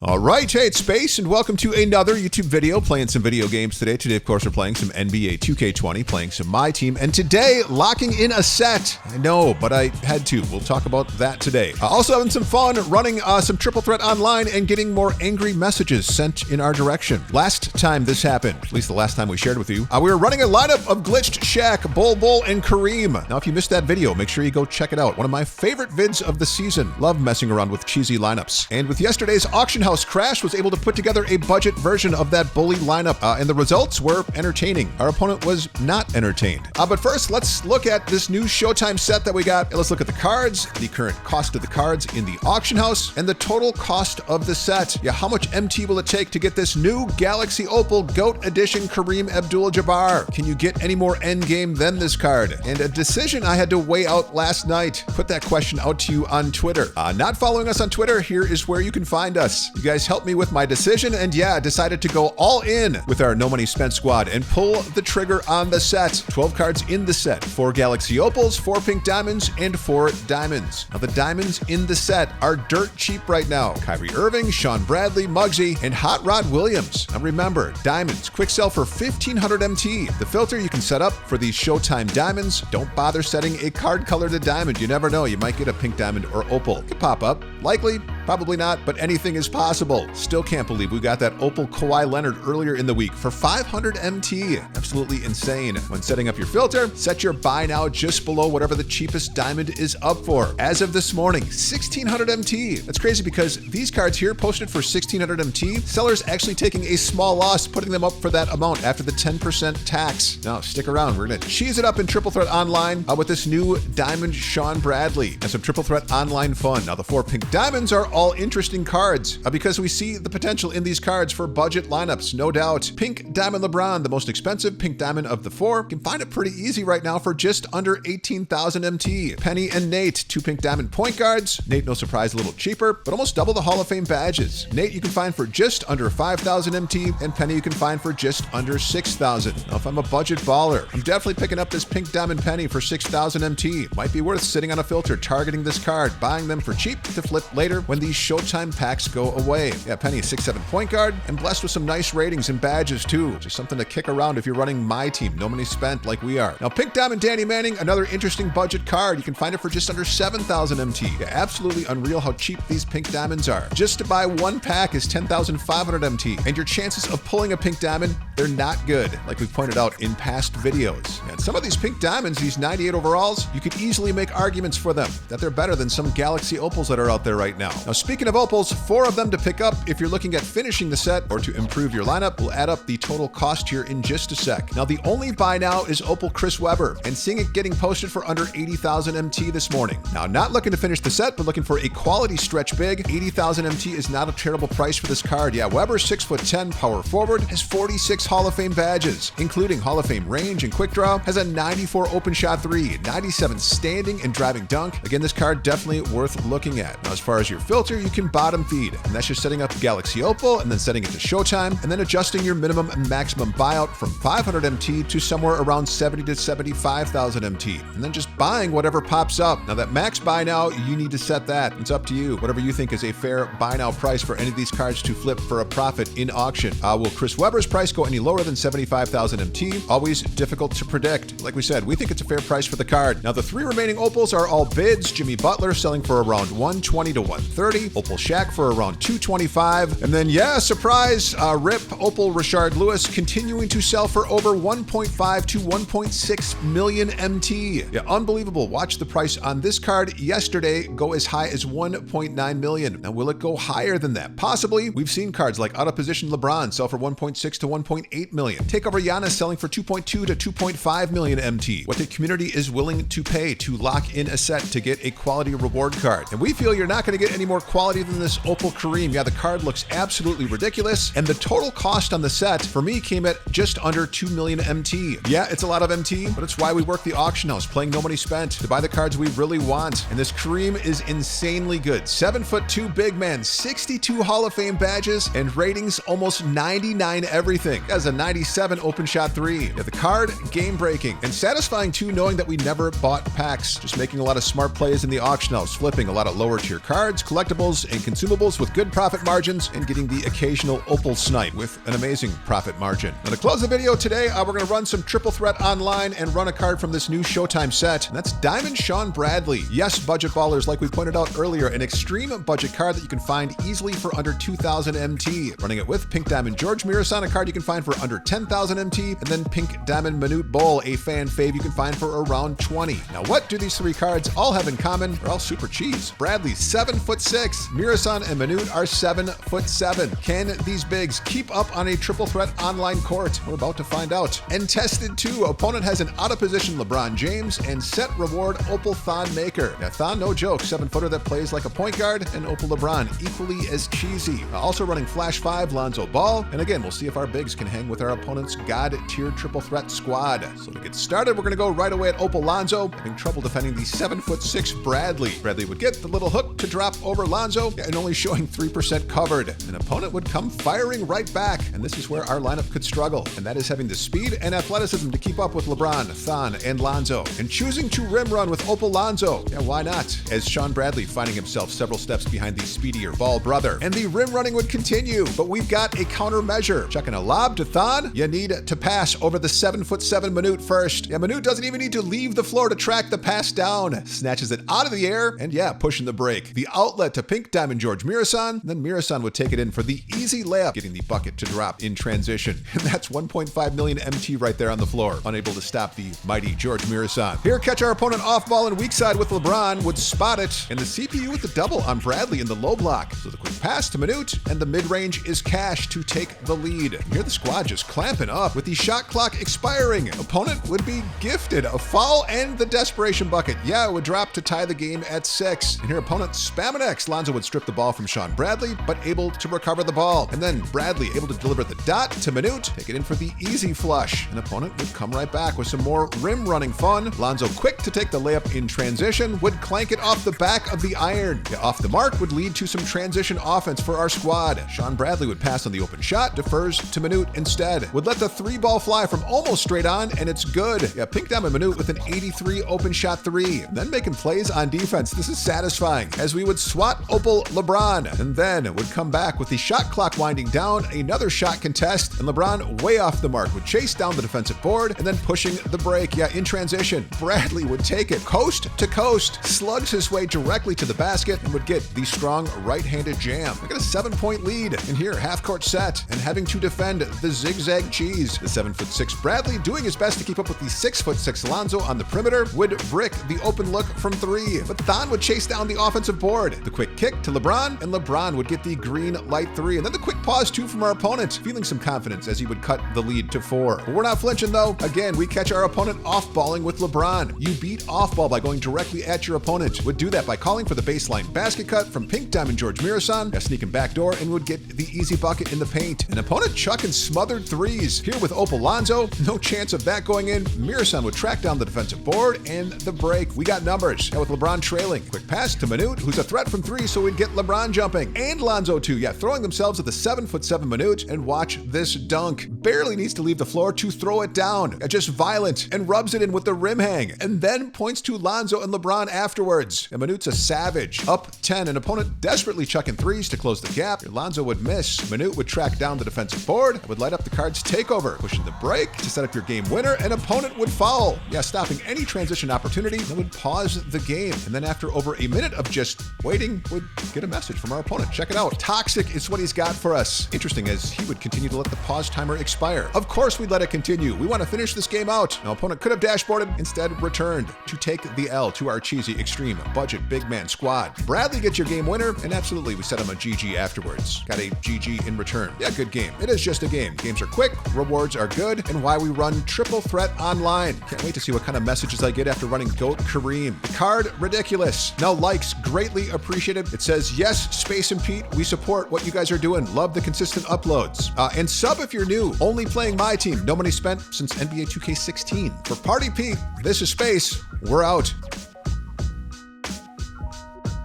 All right, hey, it's Space, and welcome to another YouTube video playing some video games today. Today, of course, we're playing some NBA 2K20, playing some MyTeam, and today, locking in a set. I know, but I had to. We'll talk about that today. Also having some fun running some triple threat online and getting more angry messages sent in our direction. Last time this happened, at least the last time we shared with you, we were running a lineup of Glitched Shaq, Bol, and Kareem. Now, if you missed that video, make sure you go check it out. One of my favorite vids of the season. Love messing around with cheesy lineups. And with yesterday's auction house crash, was able to put together a budget version of that bully lineup, and the results were entertaining. Our opponent was not entertained. But first, let's look at this new Showtime set that we got. Let's look at the cards, the current cost of the cards in the auction house, and the total cost of the set. Yeah, how much MT will it take to get this new Galaxy Opal GOAT Edition Kareem Abdul-Jabbar? Can you get any more endgame than this card? And a decision I had to weigh out last night. Put that question out to you on Twitter. Not following us on Twitter, here is where you can find us. You guys helped me with my decision, and yeah, decided to go all in with our no money spent squad and pull the trigger on the set. 12 cards in the set, 4 Galaxy Opals, 4 Pink Diamonds, and 4 Diamonds. Now the diamonds in the set are dirt cheap right now. Kyrie Irving, Shawn Bradley, Muggsy, and Hot Rod Williams. Now remember, diamonds, quick sell for 1500 MT. The filter you can set up for these Showtime diamonds. Don't bother setting a card color to diamond. You never know, you might get a pink diamond or opal. It could pop up. Likely, probably not, but anything is possible. Still can't believe we got that Opal Kawhi Leonard earlier in the week for 500 MT. Absolutely insane. When setting up your filter, set your buy now just below whatever the cheapest diamond is up for. As of this morning, 1600 MT. That's crazy because these cards here posted for 1600 MT, sellers actually taking a small loss, putting them up for that amount after the 10% tax. Now, stick around. We're going to cheese it up in Triple Threat Online with this new Diamond Shawn Bradley and some Triple Threat Online fun. Now, the 4 Pink Diamonds are all interesting cards because we see the potential in these cards for budget lineups, no doubt. Pink Diamond LeBron, the most expensive Pink Diamond of the 4. You can find it pretty easy right now for just under 18,000 MT. Penny and Nate, 2 Pink Diamond point guards. Nate, no surprise, a little cheaper, but almost double the Hall of Fame badges. Nate you can find for just under 5,000 MT, and Penny you can find for just under 6,000. Now, if I'm a budget baller, I'm definitely picking up this Pink Diamond Penny for 6,000 MT. Might be worth sitting on a filter, targeting this card, buying them for cheap to flip later when these Showtime packs go away. Yeah, Penny, 6'7" point guard, and blessed with some nice ratings and badges too. Just something to kick around if you're running MyTeam. No money spent like we are. Now, Pink Diamond Danny Manning, another interesting budget card. You can find it for just under 7,000 MT. Yeah, absolutely unreal how cheap these Pink Diamonds are. Just to buy one pack is 10,500 MT, and your chances of pulling a Pink Diamond, they're not good, like we've pointed out in past videos. And some of these Pink Diamonds, these 98 overalls, you could easily make arguments for them that they're better than some Galaxy Opals that are out there right now. Now, speaking of Opals, 4 of them to pick up if you're looking at finishing the set or to improve your lineup. We'll add up the total cost here in just a sec. Now, the only buy now is Opal Chris Webber, and seeing it getting posted for under 80,000 MT this morning. Now, not looking to finish the set, but looking for a quality stretch big. 80,000 MT is not a terrible price for this card. Yeah, Webber, 6'10", power forward, has 46 Hall of Fame badges, including Hall of Fame range and quick draw, has a 94 open shot 3, 97 standing and driving dunk. Again, this card definitely worth looking at. Now, as far as your filter, you can bottom feed, and that's just setting up Galaxy Opal and then setting it to Showtime, and then adjusting your minimum and maximum buyout from 500 MT to somewhere around 70 to 75,000 MT, and then just buying whatever pops up. Now, that max buy now, you need to set that. It's up to you. Whatever you think is a fair buy now price for any of these cards to flip for a profit in auction. Will Chris Webber's price go any lower than 75,000 MT? Always difficult to predict. Like we said, we think it's a fair price for the card. Now, the 3 remaining Opals are all bids. Jimmy Butler selling for around 120 to 130. Opal Shaq for around 225. And then, yeah, surprise, RIP Opal Rashard Lewis continuing to sell for over 1.5 to 1.6 million MT. Yeah, unbelievable. Watch the price on this card yesterday go as high as 1.9 million. Now, will it go higher than that? Possibly. We've seen cards like out of position LeBron sell for 1.6 to 1.8 million. Takeover Giannis selling for 2.2 to 2.5 million MT. What the community is willing to pay to lock in a set to get a quality reward card. And we feel you're not going to get any more quality than this Opal Kareem. Yeah, the card looks absolutely ridiculous, and the total cost on the set for me came at just under 2 million MT. Yeah, it's a lot of MT, but it's why we work the auction house, playing no money spent to buy the cards we really want. And this Kareem is insanely good. 7'2" big man, 62 Hall of Fame badges, and ratings almost 99 everything. Has a 97 open shot 3. Yeah, the card, game breaking, and satisfying too, knowing that we never bought packs. Just making a lot of smart plays in the auction house, flipping a lot of lower tier cards, collecting collectibles and consumables with good profit margins, and getting the occasional opal snipe with an amazing profit margin. Now to close the video today, we're going to run some triple threat online and run a card from this new Showtime set, and that's Diamond Shawn Bradley. Yes, budget ballers, like we pointed out earlier, an extreme budget card that you can find easily for under 2,000 MT. Running it with Pink Diamond Gheorghe Muresan, a card you can find for under 10,000 MT, and then Pink Diamond Manute Bol, a fan fave you can find for around 20. Now what do these three cards all have in common? They're all super cheese. Bradley's 7'6", Muresan and Manute are 7'7". Can these bigs keep up on a triple threat online court? We're about to find out. And tested too, opponent has an out of position LeBron James and set reward opal Thon Maker. Now Thon, no joke, 7-footer that plays like a point guard, and opal LeBron, equally as cheesy. Also running Flash 5 Lonzo Ball, and again, we'll see if our bigs can hang with our opponent's god tier triple threat squad. So to get started, we're going to go right away at opal Lonzo, having trouble defending the 7'6" Bradley. Bradley would get the little hook to drop over Lonzo, and only showing 3% covered. An opponent would come firing right back, and this is where our lineup could struggle, and that is having the speed and athleticism to keep up with LeBron, Thon, and Lonzo, and choosing to rim run with opal Lonzo. Yeah, why not? As Shawn Bradley finding himself several steps behind the speedier Ball brother, and the rim running would continue, but we've got a countermeasure. Chucking a lob to Thon, you need to pass over the 7'7" Manute first. Yeah, Manute doesn't even need to leave the floor to track the pass down. Snatches it out of the air, and yeah, pushing the break. The outlet to Pink Diamond Gheorghe Muresan, then Muresan would take it in for the easy layup, getting the bucket to drop in transition. And that's 1.5 million MT right there on the floor, unable to stop the mighty Gheorghe Muresan. Here, catch our opponent off ball and weak side with LeBron, would spot it, and the CPU with the double on Bradley in the low block. So the quick pass to Manute, and the mid-range is cash to take the lead. And here the squad just clamping up with the shot clock expiring. Opponent would be gifted a foul and the desperation bucket. Yeah, it would drop to tie the game at 6. And here opponent spamming X. Lonzo would strip the ball from Shawn Bradley, but able to recover the ball. And then Bradley able to deliver the dot to Manute, take it in for the easy flush. And opponent would come right back with some more rim running fun. Lonzo quick to take the layup in transition, would clank it off the back of the iron. Yeah, off the mark would lead to some transition offense for our squad. Shawn Bradley would pass on the open shot, defers to Manute instead. Would let the 3-ball fly from almost straight on, and it's good. Yeah, Pink Diamond Manute with an 83 open shot 3. Then making plays on defense. This is satisfying, as we would swat opal LeBron, and then would come back with the shot clock winding down, another shot contest, and LeBron way off the mark would chase down the defensive board, and then pushing the break. Yeah, in transition, Bradley would take it coast to coast, slugs his way directly to the basket, and would get the strong right-handed jam. Look at a 7-point lead, and here half-court set, and having to defend the zigzag cheese. The 7'6" Bradley doing his best to keep up with the 6'6" Lonzo on the perimeter, would brick the open look from 3, but Thon would chase down the offensive board. The quick kick to LeBron, and LeBron would get the green light 3, and then the quick pause 2 from our opponent, feeling some confidence as he would cut the lead to 4. But we're not flinching though. Again, we catch our opponent off-balling with LeBron. You beat off-ball by going directly at your opponent. Would do that by calling for the baseline basket cut from Pink Diamond Gheorghe Muresan, sneaking backdoor, and would get the easy bucket in the paint. An opponent chucking smothered 3s. Here with opal Lonzo, no chance of that going in. Muresan would track down the defensive board, and the break. We got numbers. Now with LeBron trailing. Quick pass to Manute, who's a threat from 3, so we'd get LeBron jumping. And Lonzo too, yeah, throwing themselves at the 7'7" Manute, and watch this dunk. Barely needs to leave the floor to throw it down. Just violent, and rubs it in with the rim hang, and then points to Lonzo and LeBron afterwards. And Manute's a savage. Up 10, an opponent desperately chucking 3s to close the gap. Lonzo would miss. Manute would track down the defensive board, would light up the card's takeover, pushing the break to set up your game winner, and opponent would foul. Yeah, stopping any transition opportunity, and would pause the game. And then after over a minute of just waiting, would get a message from our opponent. Check it out. Toxic is what he's got for us. Interesting, as he would continue to let the pause timer expire. Of course we'd let it continue. We want to finish this game out. Now opponent could have dashboarded, instead returned to take the L to our cheesy extreme budget big man squad. Bradley gets your game winner, and absolutely we set him a GG afterwards. Got a GG in return. Yeah, good game. It is just a game. Games are quick, rewards are good, and why we run triple threat online. Can't wait to see what kind of messages I get after running GOAT Kareem. The card, ridiculous. Now likes, greatly appreciated. It says, yes, Space and Pete, we support what you guys are doing. Love the consistent uploads. And sub if you're new. Only playing my team. No money spent since NBA 2K16. For Party Pete, this is Space. We're out.